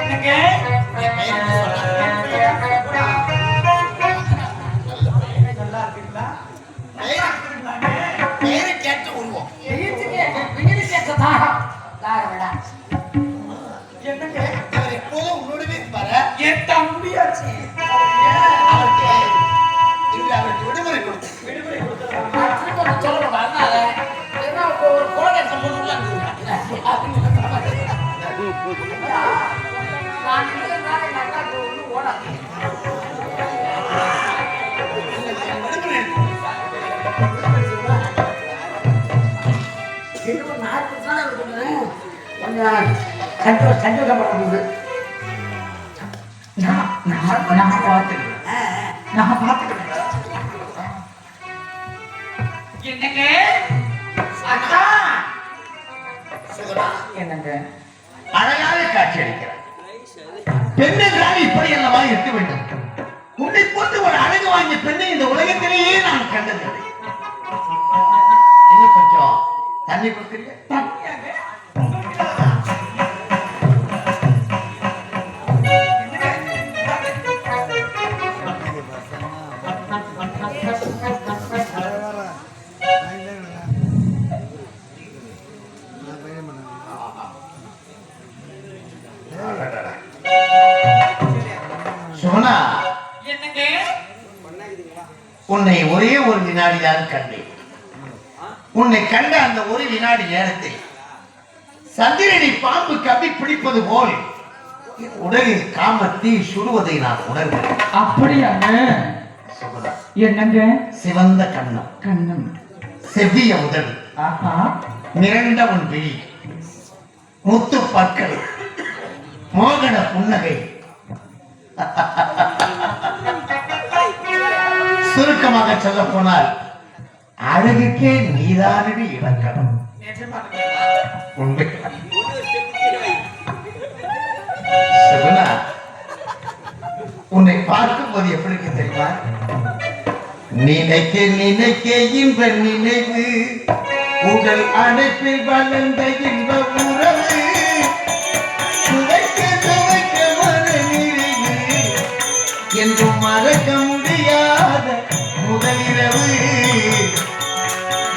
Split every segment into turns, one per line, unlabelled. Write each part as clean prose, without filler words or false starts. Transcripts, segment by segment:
என்னங்க நல்லா இருக்குங்களா?
பேரை கேட்டு உருவம்
என்னங்க
அவர் எப்போதும் உன்னோடவே இருப்பாரு.
என் தம்பியாச்சு.
அவருக்கு இன்று அவருக்கு விடுமுறை கொடுத்து
விடுமுறை கொடுத்துருக்காங்க. சொல்லுங்க அதனால ஏன்னா ஒரு குழந்தை சம்பந்தம் ஓடாது. சந்தோஷப்படுறது நான் பார்த்துக்கிறேன். என்னங்க அக்கா என்னங்க
அழகாக காட்சி அளிக்கிறார். பெண் என்றால் இப்படி அல்லவா இருக்க வேண்டும். உன்னை போட்டு ஒரு அழகு வாங்கிய பெண்ணை இந்த உலகத்திலேயே நான் கண்டதில்லை. இன்னும் கொஞ்சம் தண்ணி கொடுக்குறீங்க? சுகுணா,
என்னங்க
உன்னை ஒரே ஒரு வினாடிதான் கண்டேன். உன்னை கண்ட அந்த ஒரு வினாடி நேரத்தில் சந்திரனை பாம்பு கப்பி பிடிப்பது போல் உடலில் காமத்தீ சுடுவதை நான் உணர்கிறேன்.
அப்படியாங்க?
சுகுணா,
என்னங்க
சிவந்த கண்ணம்,
கண்ணம்,
செவ்விய உதடு,
ஆஹா,
மிரண்ட உன் விழி, முத்து பற்கள், மோகன புன்னகை, சுருக்கமாக சொல்ல போனால் அழகுக்கே நீதானடி இலக்கணம். உண்மை. சுகுணா, உன்னை பார்க்கும் போது எப்படி இருக்கு தெரியுமா? நினைக்க நினைக்க இன்ப நினைவு, உடல் அடைப்பில் வளர்ந்த இன்ப உறவு, சுவைக்க சுவைக்க மன நிறைவு, என்றும் மறக்க முடியாத முதலிரவு.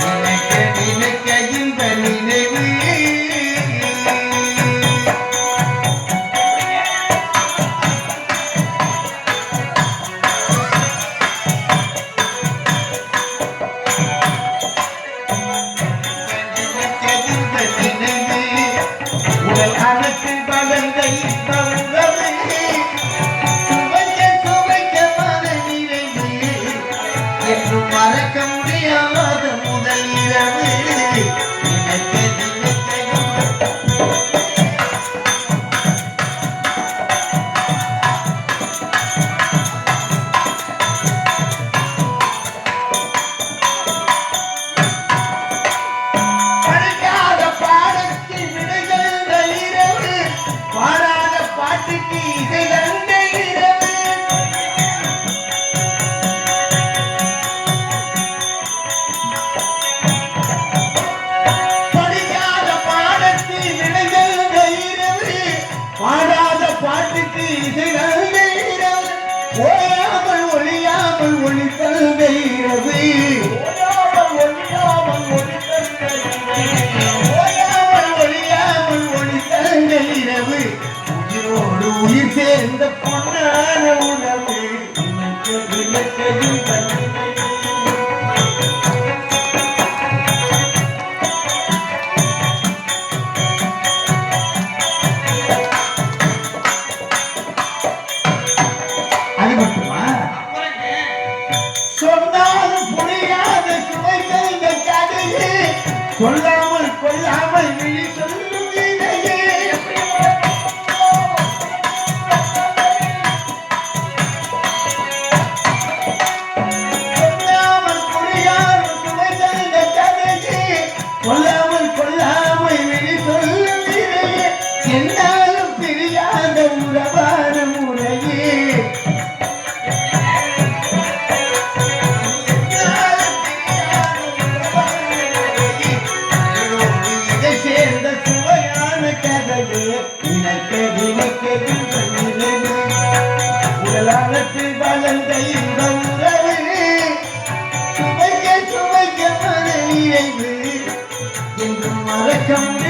நினைக்க நினைக்க இன்ப நினைவு. உடல் அடக்கில் வளர்ந்த இன்ப உறவு, சுவைக்க சுவைக்க மன நிறைவு, என்றும் மறக்க முடியாத முதல் இரவு. நினைக்க நினைக்க படிக்காத பாடத்தில் விடைகள் இரவு, பாடாத பாட்டுக்கு இசை தந்த இரவு. படிக்காத பாடத்தில் விடைகள் இரவு, பாடாத பாட்டுக்கு இசை தந்த இரவு. ஓயாமல் ஒளியாமல் ஒளி தந்த இரவு. ஓயாமல் ஒளியாமல் ஒளி தந்த இரவு. உயிரோடு உயிர் சேர்ந்த பொன்னான உணவு. அது மட்டுமா? சொன்னாலும் புரியாத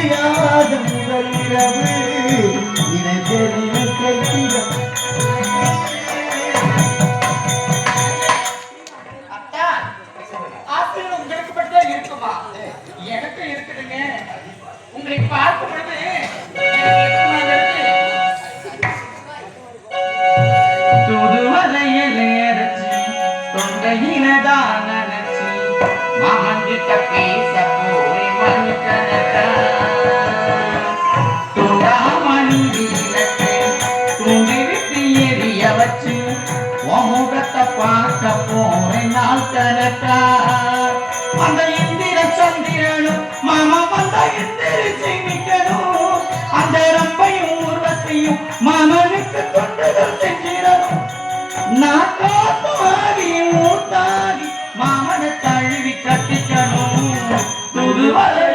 தெரியாத முதல் இரவு இதை தெரிய கைத்திட
எனக்கு இருக்குதுங்க. உங்களை பார்க்கும் பொழுது துதுவலையிலேறச்சி தொண்டையினதான் நினைச்சி மாமங்கிட்ட பேச போய் மணி கணக்கா துண்டாமணி வீரத்தை துண்டி விட்டு எரிய வச்சு முகத்தை பார்க்க போறேன் நாள் கணக்கா அந்த இந்திர சந்திரனும் மாமா வந்த எந்திரிச்சு நிக்கணும் அந்த ரம்பையும் உருவத்தையும் மாமனுக்கு தொண்டுகள் செஞ்சிடணும் நான் காத்தாடி மூத்தாடி மாமனை தழுவி கட்டிக்கணும் புதுவலை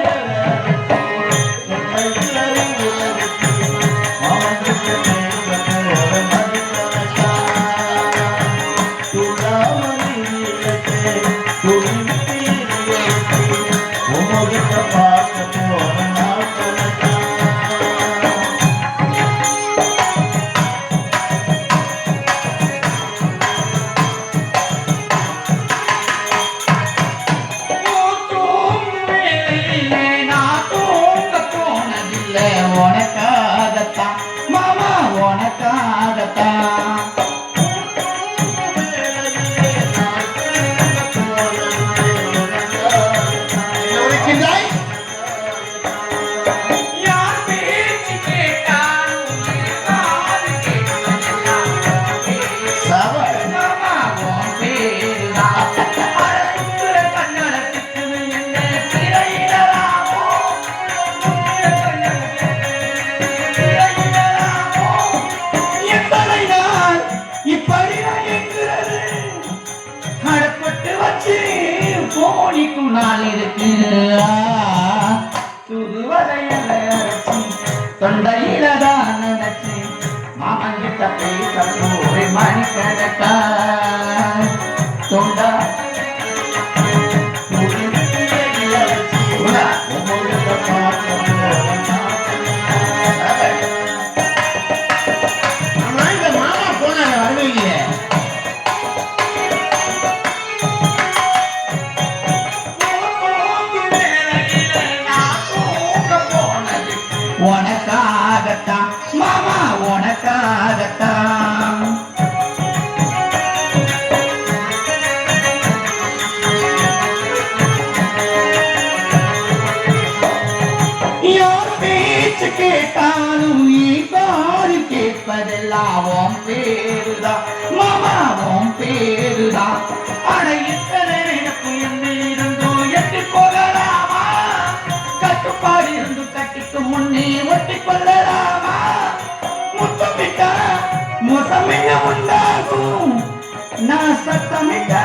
தொண்டையிலதான் நினைச்சு மாமங்கிட்ட பேச போய் மணி கணக்கா தொண்டா மாமா போன வருவீங்க உனக்காகத்தான் மாமா உனக்காகத்தான் யார் பேச்சு கேட்டாலும் ஈகாரு கேட்பதெல்லாம் உன் பேருதான் மாமா உன் பேருதான் அடையிட்டதை எனக்கு என்ன இருந்தோ எட்டி போகலாமா கட்டுப்பாடு இருந்து கட்டிக்கு முன்னே ஒட்டி கொள்ளலாமா முத்தமிட்டா மோசமில்ல உண்டாகும் நான் சத்தமிட்டா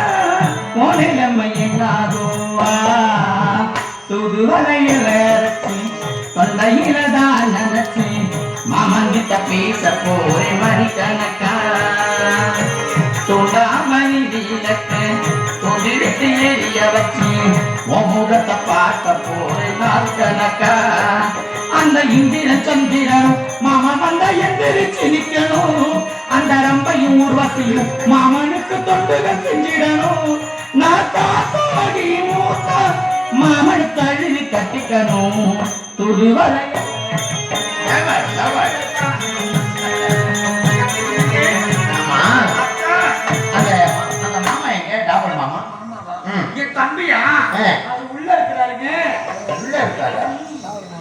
மோனிலம்மை என்னாகும் துதுவலையில் இறச்சி தொண்டையில தான் நினைச்சு மாமங்கிட்ட பேச போய் மணி கணக்கா தொண்டாமணி வீரத்தை தொண்டி விட்டு எரிய வச்சு முகத்தை பார்க்க போய் நாள் கணக்கா அந்த இந்திர சந்திரனும் மாமா வந்த எந்திரிச்சு நிக்கணும் அந்த ரம்பையும் உருவத்தையும் மாமனுக்கு தொண்டுகள் செஞ்சிடணும் நான் தாத்தாடி மூத்தா மாமன் தழுவி கட்டிக்கணும் துதுவலை தம்பியா அது உள்ள இருக்கிறாருங்க உள்ள இருக்காரு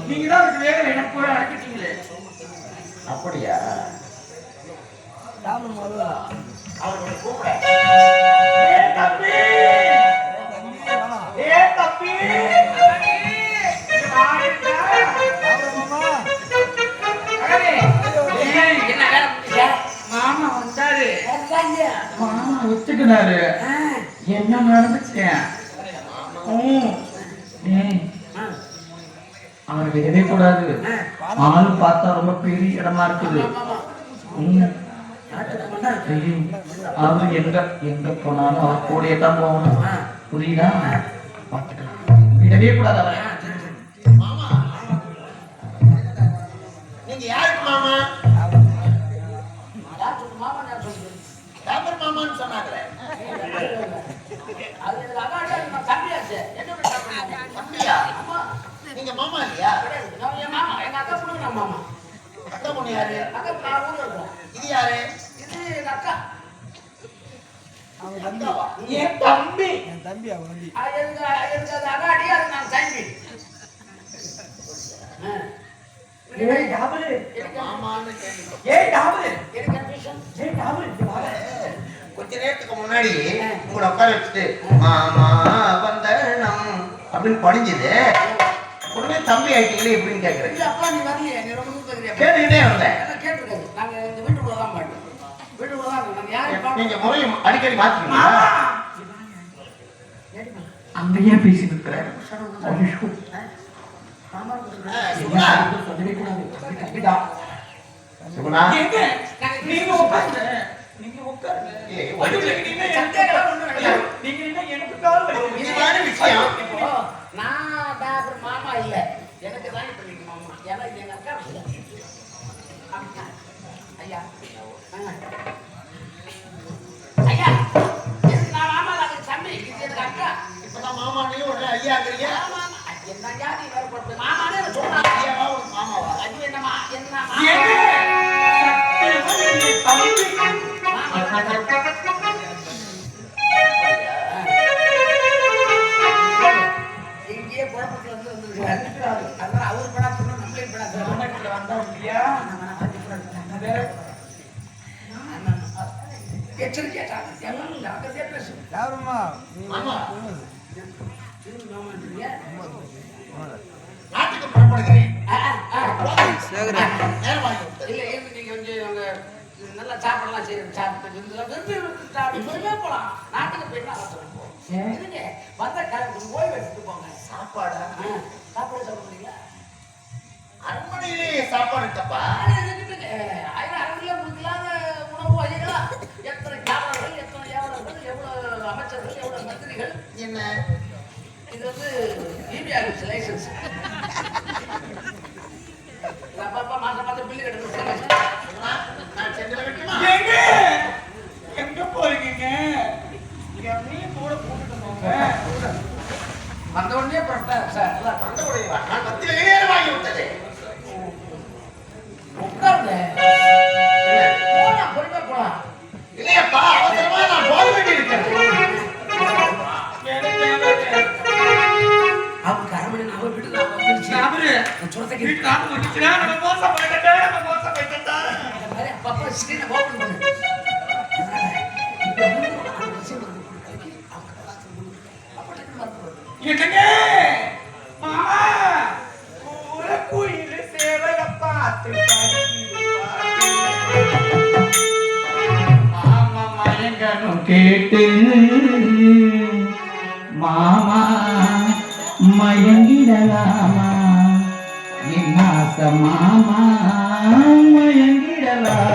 நீங்க தான் அதுக்கு வேலை எனக்கு போய் அழைச்சிட்டீங்களே அப்படியா அவரு கூப்பிட தம்பி தம்பி மாமா வந்தாரு மாமா வச்சுக்கினாரு என்ன நடந்துச்சேன் அவர் விடவே கூடாது ஆள் பார்த்தா ரொம்ப பெரிய இடமா இருக்குது அவரு எங்க எங்க போனாலும் அவர் கூடயே தான் போகணும் புரியுதா விடவே கூடாது அவர்
நீங்க யாருக்கு மாமா?
யார் சொல்லு மாமா நான் சொல்றேன்.
டாபர் மாமான்னு சொன்னாங்களே.
அது எனக்கு அகாடா நான் தம்பியாச்சு. என்ன பண்ண
தம்பியா?
ஆமா.
நீங்க மாமா இல்லையா?
நான் என் மாமா, எங்க அக்கா பொண்ணு நான் மாமா.
அக்கா பொண்ணு யாரு?
அக்கா நான் ஊர்ல இருக்கேன்.
இது யாரு?
இது எங்க அக்கா.
அவங்க அக்காவா?
என் தம்பி.
என் தம்பி அவன் தம்பி.
எனக்கு அது அகாடி அது நான் தம்பி. ஏய் டாபல்
மாமான்னு கேட்டீங்க.
ஏய் டாபல் எனக்கு கன்ஃபியூஷன். ஏய் டாபல் இது வாங்க.
கொஞ்ச நேரத்துக்கு முன்னாடி உங்களை உட்கார வச்சுட்டு மாமா வந்தனம் அப்படின்னு படிஞ்சது. உடனே தம்பி ஆயிட்டீங்களே எப்படின்னு கேட்கறேன்.
இல்ல அப்பா நீ வரலையே, நீ ரொம்ப தூரம் தெரியா.
கேட்டுக்கிட்டே வந்தேன்.
எல்லாம் கேட்டிருக்காது. நாங்க இந்த வீட்டுக்குள்ள தான் மாட்டோம். வீட்டுக்குள்ள தான் இருக்கோம். நாங்க யாரையும்
நீங்க முறையை அடிக்கடி மாத்துறீங்களா?
அங்க ஏன் பேசிட்டு இருக்கிற?
சுகுணா, சுகுணா.
நீங்க உட்காருங்க. நீங்க உட்காருங்க.
ஏய்,
நீங்க என்ன எனக்கு கால் வலி.
இது மாதிரி விஷயம்.
இப்போ நான் டாக்டர் மாமா இல்ல. எனக்கு தான் இப்ப நீங்க மாமா. ஏன்னா இது எங்க அக்கா இல்ல. ஐயா. ஐயா. இது நான் மாமா தான் தம்பி. இது எனக்கு அக்கா.
இப்பதான் மாமானையும் உடனே ஐயாங்கிறீங்க.
மாமா என்ன ஜாதி வேற போட்டு மாமானே சொன்னாங்க.
ஐயாவா ஒரு மாமாவா?
அது என்னமா என்ன மாமா? இங்கேயே குழப்பத்துல வந்துருக்காரு. அதனால அவர் படா சொன்னா நம்மளே படா எச்சரிக்கையா ஜாக்கிரதையா பேசு.
யாரும்மா? நீ
மாமா.
மாமான்றீங்க.
நாட்டுக்கு புறப்படுகிறேன்.
சேகரன்.
நேரமாகி விட்டது.
இல்ல ஏன் நீங்க கொஞ்சம் அங்க நல்லா சாப்பிடலாம் சாப்பிட்டு போலாம். நாட்டுக்கு போயிட்டு இல்லைங்க வந்த ஓய்வு எடுத்துட்டு போங்க.
சாப்பாடா?
சாப்பாடு சாப்பிட முடியுங்களா?
அரண்மனையிலேயே சாப்பாடு தப்பா?
அரண்மனையில முடிக்கலாத உணவு வகைகளா? எத்தனை காவலர்கள், எத்தனை ஏவலர்கள், எவ்வளவு அமைச்சர்கள், எவ்வளவு மந்திரிகள்.
என்ன
இது வந்து இபிஆர் லைசன்ஸ். அப்பா மாசம் மாசம் பில்லு கட்டணும்.
நான் சென்னை வைக்கணுமா?
எங்க போறீங்க? கூட கூட்டிட்டு போங்க. வந்த உடனே சார்
அந்த உடையவா? நான் மத்தியில நேரமாகி விட்டது.
உட்காருங்க. போலாம் பொறுமையா போலாம்.
இல்லையப்பா, அவசரமா நான் போக வேண்டியிருக்கிறேன்.
அவங்க அரமணி அவர் வீட்டுக்கு நான் வந்துருச்சு. சொல்றதுக்கு
வீட்டு நாம வந்துச்சுன்னா நம்ம மோசம் போயிட்டா
அப்பப்ப ஸ்கிரீனை ஓபன் பண்ணு.
என்னங்க மாமா ஒரு குயில் சேவல பார்த்து மாமா மயங்கனும் கேட்டு மாமா மயங்கிடலாமா என் ஆசை மாமா மயங்கிடலாமா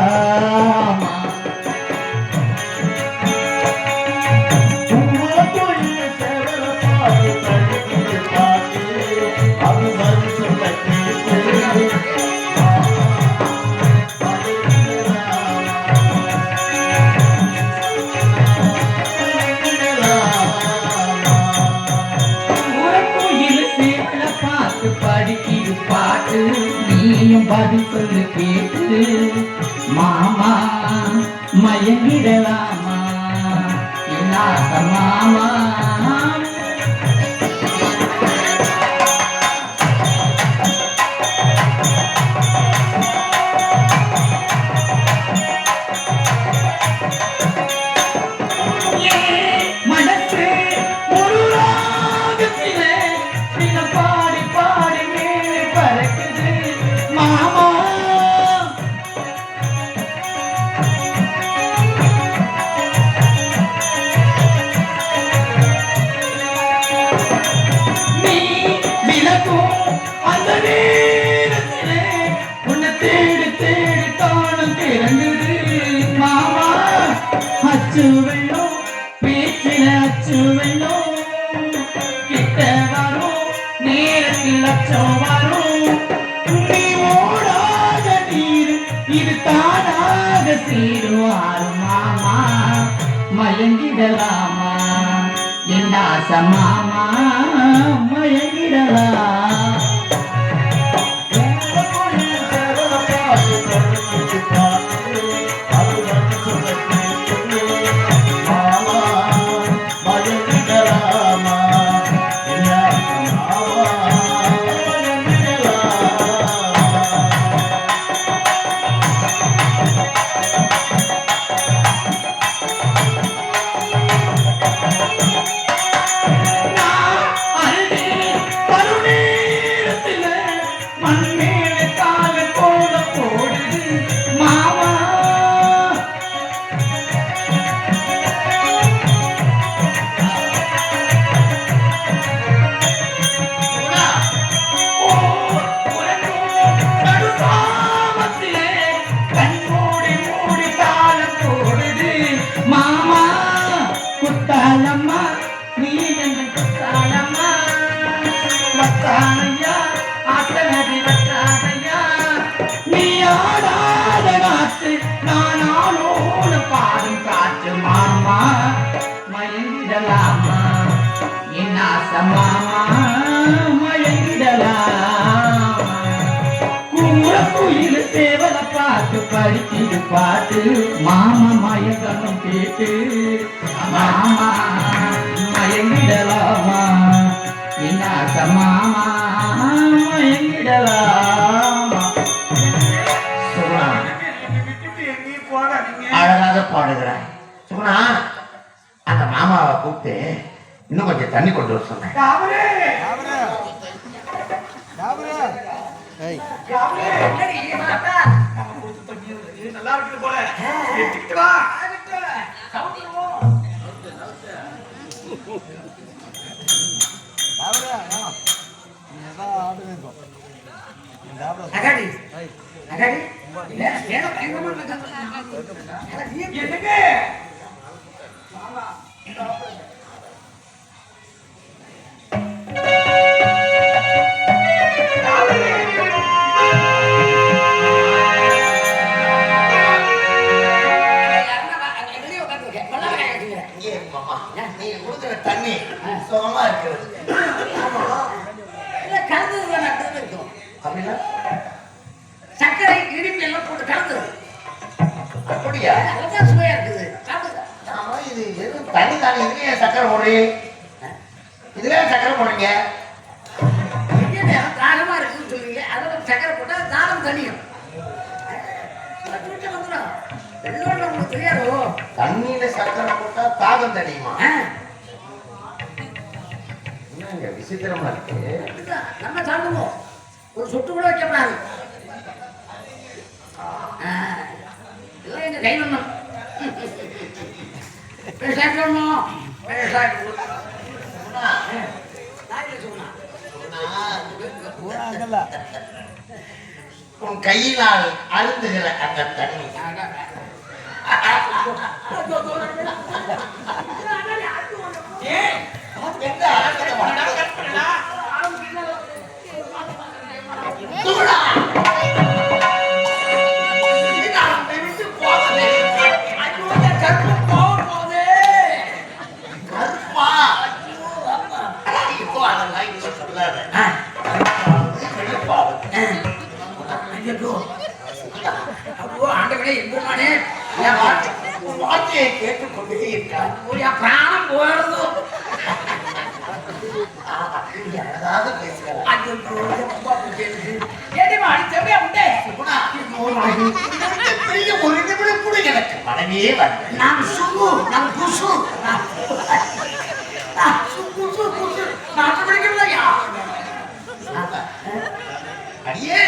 பதில் சொல்லு கேட்டு மாமா மயங்கிடலாமா என்னாக மாமா மனசு ஒரு ராகத்திலே பாடி பாடி மேலே பறக்குது மாமா நீ விளக்கும் அந்த நேரத்திலே உன்னை தேடி தேடி தானம் திறங்குது மாமா அச்சு வெள்ளம் பேச்சில அச்சு வெள்ளம் கிட்ட வரும் நேரத்தில் அச்சம் வரும் நீ ஓடாத நீர் இது தானாக சீருவார் மாமா மயங்கிடலாமா என் ஆசை மாமா மயங்கிடலாம் மயங்கிடலாமா என் ஆசை மாமா மயங்கிடலாம் கூற குயில் சேவலை பார்த்து படிச்சிடு பாட்டு மாமா மயங்கணும் கேட்டு மாமா மயங்கிடலாமா என் ஆசை மாமா மயங்கிடலாமா
அழகாக பாடுகிறாய் சுகுணா. அந்த மாமாவை கூப்பிட்டு இன்னும் கொஞ்சம் தண்ணி கொண்டு வர சொன்னேன்.
நல்லா இருக்குது போல எடுத்துக்கிட்டு வா.
நீங்க கொடுக்குற தண்ணி சுகமா இருக்கிறது அப்படின்னா
சர்க்கரை இனிப்பு எல்லாம் போட்டு கலந்து
அப்படியா?
அதான் சுவையா இருக்குது.
ஆமா, இது எதுவும் தண்ணி தானே, இதுலயே சக்கரை போடுறீ, இதுலயே சக்கரை போடுறீங்க.
தாகமா இருக்குன்னு சொல்லுவீங்க, அதோட சக்கரை போட்டா தாகம் தனியும் வந்துடும். வெள்ளோட உங்களுக்கு தெரியாதோ?
தண்ணியில சக்கரை போட்டா தாகம் தனியுமா? என்னங்க விசித்திரமா இருக்கு.
நம்ம சாப்பிடுவோம், ஒரு சொட்டு கூட வைக்கப்படாது. இல்லை எங்க கை வந்தோம் சாப்பிடணும்.
உன் கையினால் அருந்துகிற அந்த தண்ணி வார்த்தையை கேட்டுக்கொண்டே இருக்கான்.
பிராணம் போறது
அதாவது பேசுகிறேன். ஒரு நிமிடம் கூட எனக்கு மனமே வரல.
நான் சுகு நான் குசு நான் பிடிக்கலையா
அடியே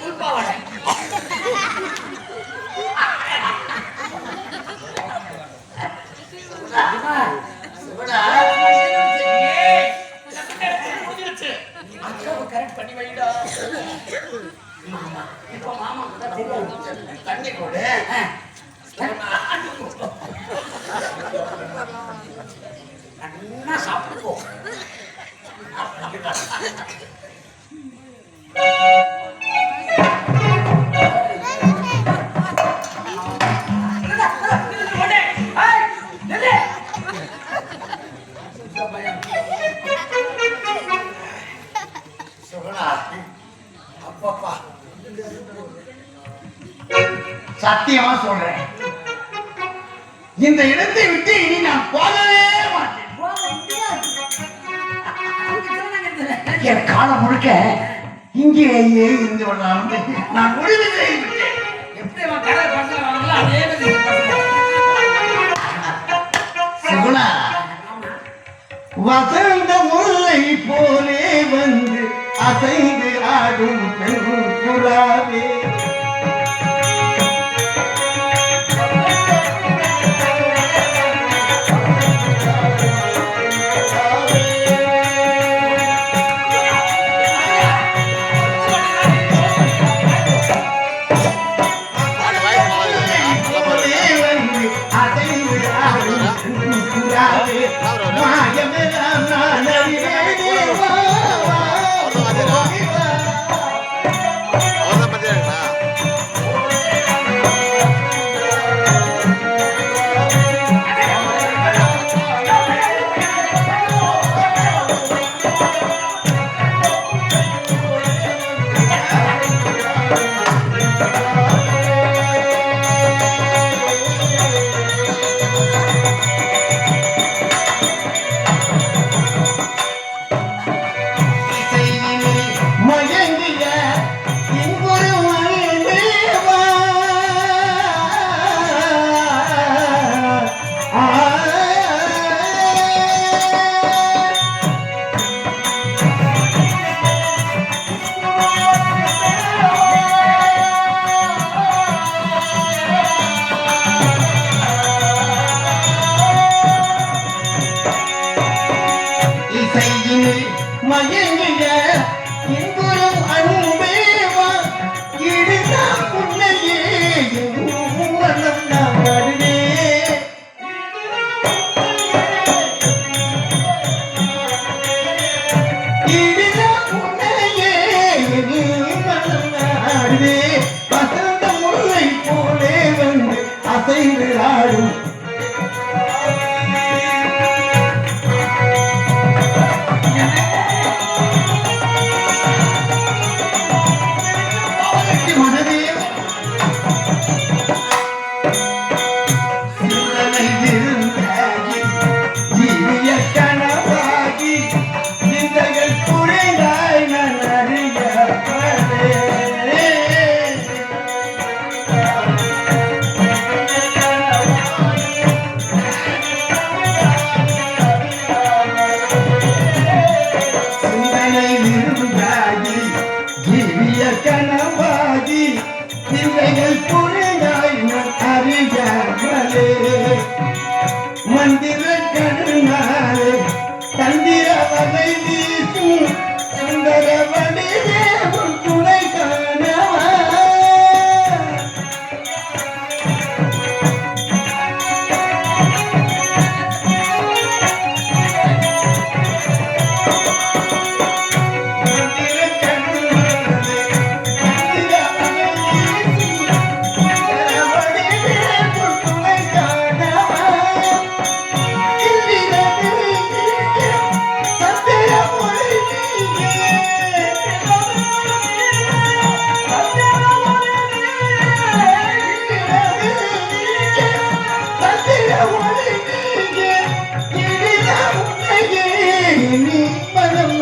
உள்பாவடை கரெக்ட் பண்ணி வைடா. இப்ப மாமா
தண்ணி கொடு.
நல்லா சாப்பிடுவோம்.
சுகுணா, அப்பப்பா, சத்தியமா சொல்றேன், இந்த இடத்தை விட்டு இனி நான் போகவே மாட்டேன். என் காலம் முழுக்க இங்கேயே இருந்து விடலாம்னு நான் முடிவு செய்துவிட்டேன்.
எப்படி அவன் கடை பசங்க வாங்கலாம் அதே மாதிரி
சுகுணா, வசந்த முல்லை போலே வந்து அசைந்து ஆடும் புறாவே, மாயமெல்லாம் நான் அறிவேனேவா. மயங்கிய இங்குரு மயங்கேவா. இசையினில் மயங்கிய இங்குரும் அன்பேவா, இடுதா புன்னையே மனம் நாடுவே. இடுதா புன்னையே மனம் நாடுவே. வசந்த முல்லை போலே வந்து அசைந்து ஆடும் மனதே. சிந்தனை விருந்தாகி ஜீவிய கனவாகி சிந்தைகள் புரிந்தாய் நான் அறியப்படே. சிந்தனை விருந்தாகி ஜீவிய கனவாகி சிந்தைகள் புரிந்தாய் நான் அறியாமலே. மந்திர கருணாலே தந்திர வகை வீசும் சுந்தர வடிவேவும் துணை காணவா. மந்திர கருணாலே தந்திர வகை வீசும் சுந்தர வடிவேவும் துணை காணவா. நீ மனம்